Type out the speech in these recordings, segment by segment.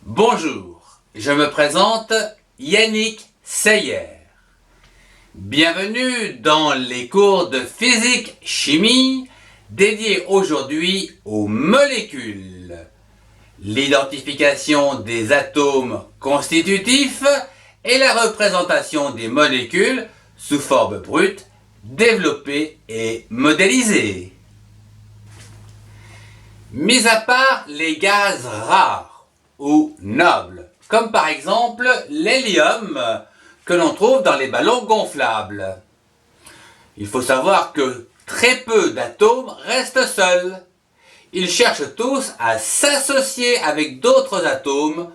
Bonjour, je me présente Yannick Seyer. Bienvenue dans les cours de physique-chimie dédiés aujourd'hui aux molécules, l'identification des atomes constitutifs et la représentation des molécules sous forme brute, développée et modélisée. Mis à part les gaz rares ou nobles, comme par exemple l'hélium que l'on trouve dans les ballons gonflables. Il faut savoir que très peu d'atomes restent seuls. Ils cherchent tous à s'associer avec d'autres atomes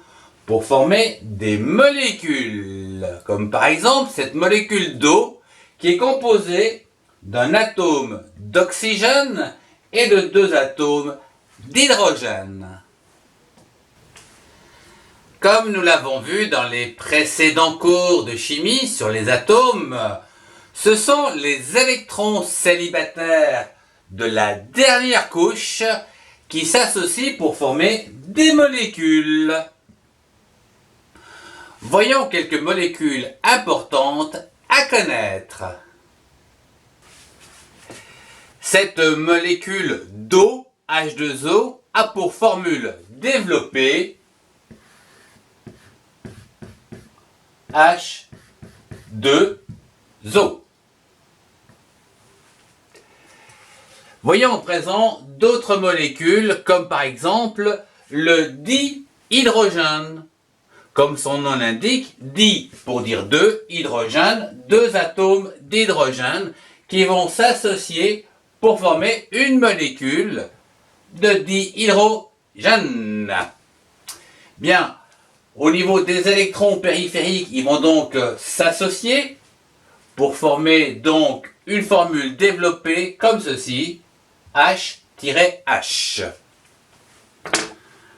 pour former des molécules, comme par exemple cette molécule d'eau qui est composée d'un atome d'oxygène et de deux atomes d'hydrogène. Comme nous l'avons vu dans les précédents cours de chimie sur les atomes, ce sont les électrons célibataires de la dernière couche qui s'associent pour former des molécules. Voyons quelques molécules importantes à connaître. Cette molécule d'eau, H2O, a pour formule développée H2O. Voyons au présent d'autres molécules comme par exemple le dihydrogène. Comme son nom l'indique, di pour dire deux, hydrogène, deux atomes d'hydrogène qui vont s'associer pour former une molécule de dihydrogène. Bien, au niveau des électrons périphériques, ils vont donc s'associer pour former donc une formule développée comme ceci, H-H,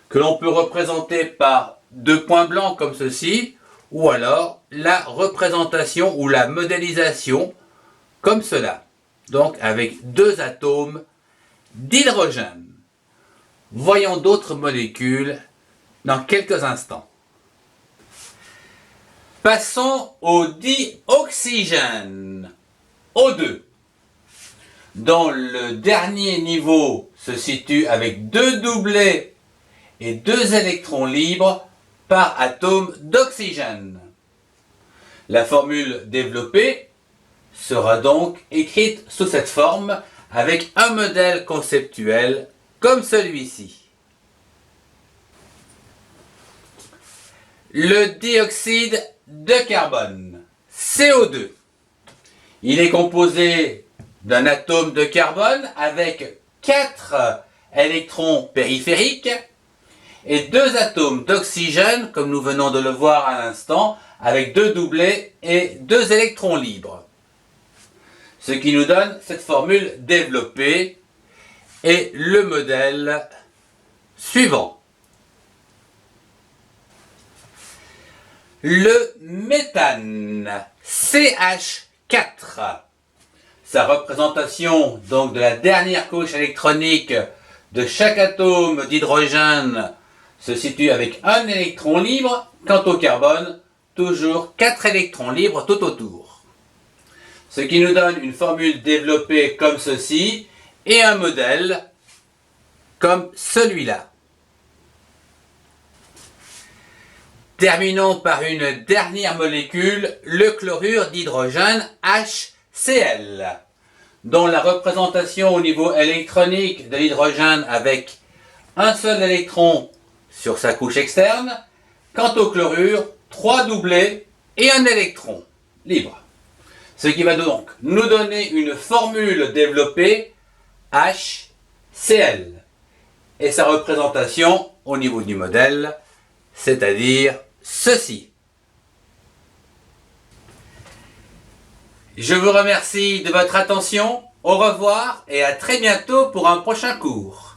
que l'on peut représenter par deux points blancs comme ceci, ou alors la représentation ou la modélisation comme cela, donc avec deux atomes d'hydrogène. Voyons d'autres molécules dans quelques instants. Passons au dioxygène, O2, dont le dernier niveau se situe avec deux doublets et deux électrons libres par atome d'oxygène. La formule développée sera donc écrite sous cette forme avec un modèle conceptuel comme celui-ci. Le dioxyde de carbone, CO2. Il est composé d'un atome de carbone avec 4 électrons périphériques et deux atomes d'oxygène, comme nous venons de le voir à l'instant, avec deux doublets et deux électrons libres. Ce qui nous donne cette formule développée et le modèle suivant. Le méthane, CH4. Sa représentation donc de la dernière couche électronique de chaque atome d'hydrogène se situe avec un électron libre, quant au carbone, toujours 4 électrons libres tout autour. Ce qui nous donne une formule développée comme ceci et un modèle comme celui-là. Terminons par une dernière molécule, le chlorure d'hydrogène HCl, dont la représentation au niveau électronique de l'hydrogène avec un seul électron sur sa couche externe, quant au chlorure, 3 doublets et un électron libre. Ce qui va donc nous donner une formule développée HCl et sa représentation au niveau du modèle, c'est-à-dire ceci. Je vous remercie de votre attention, au revoir et à très bientôt pour un prochain cours.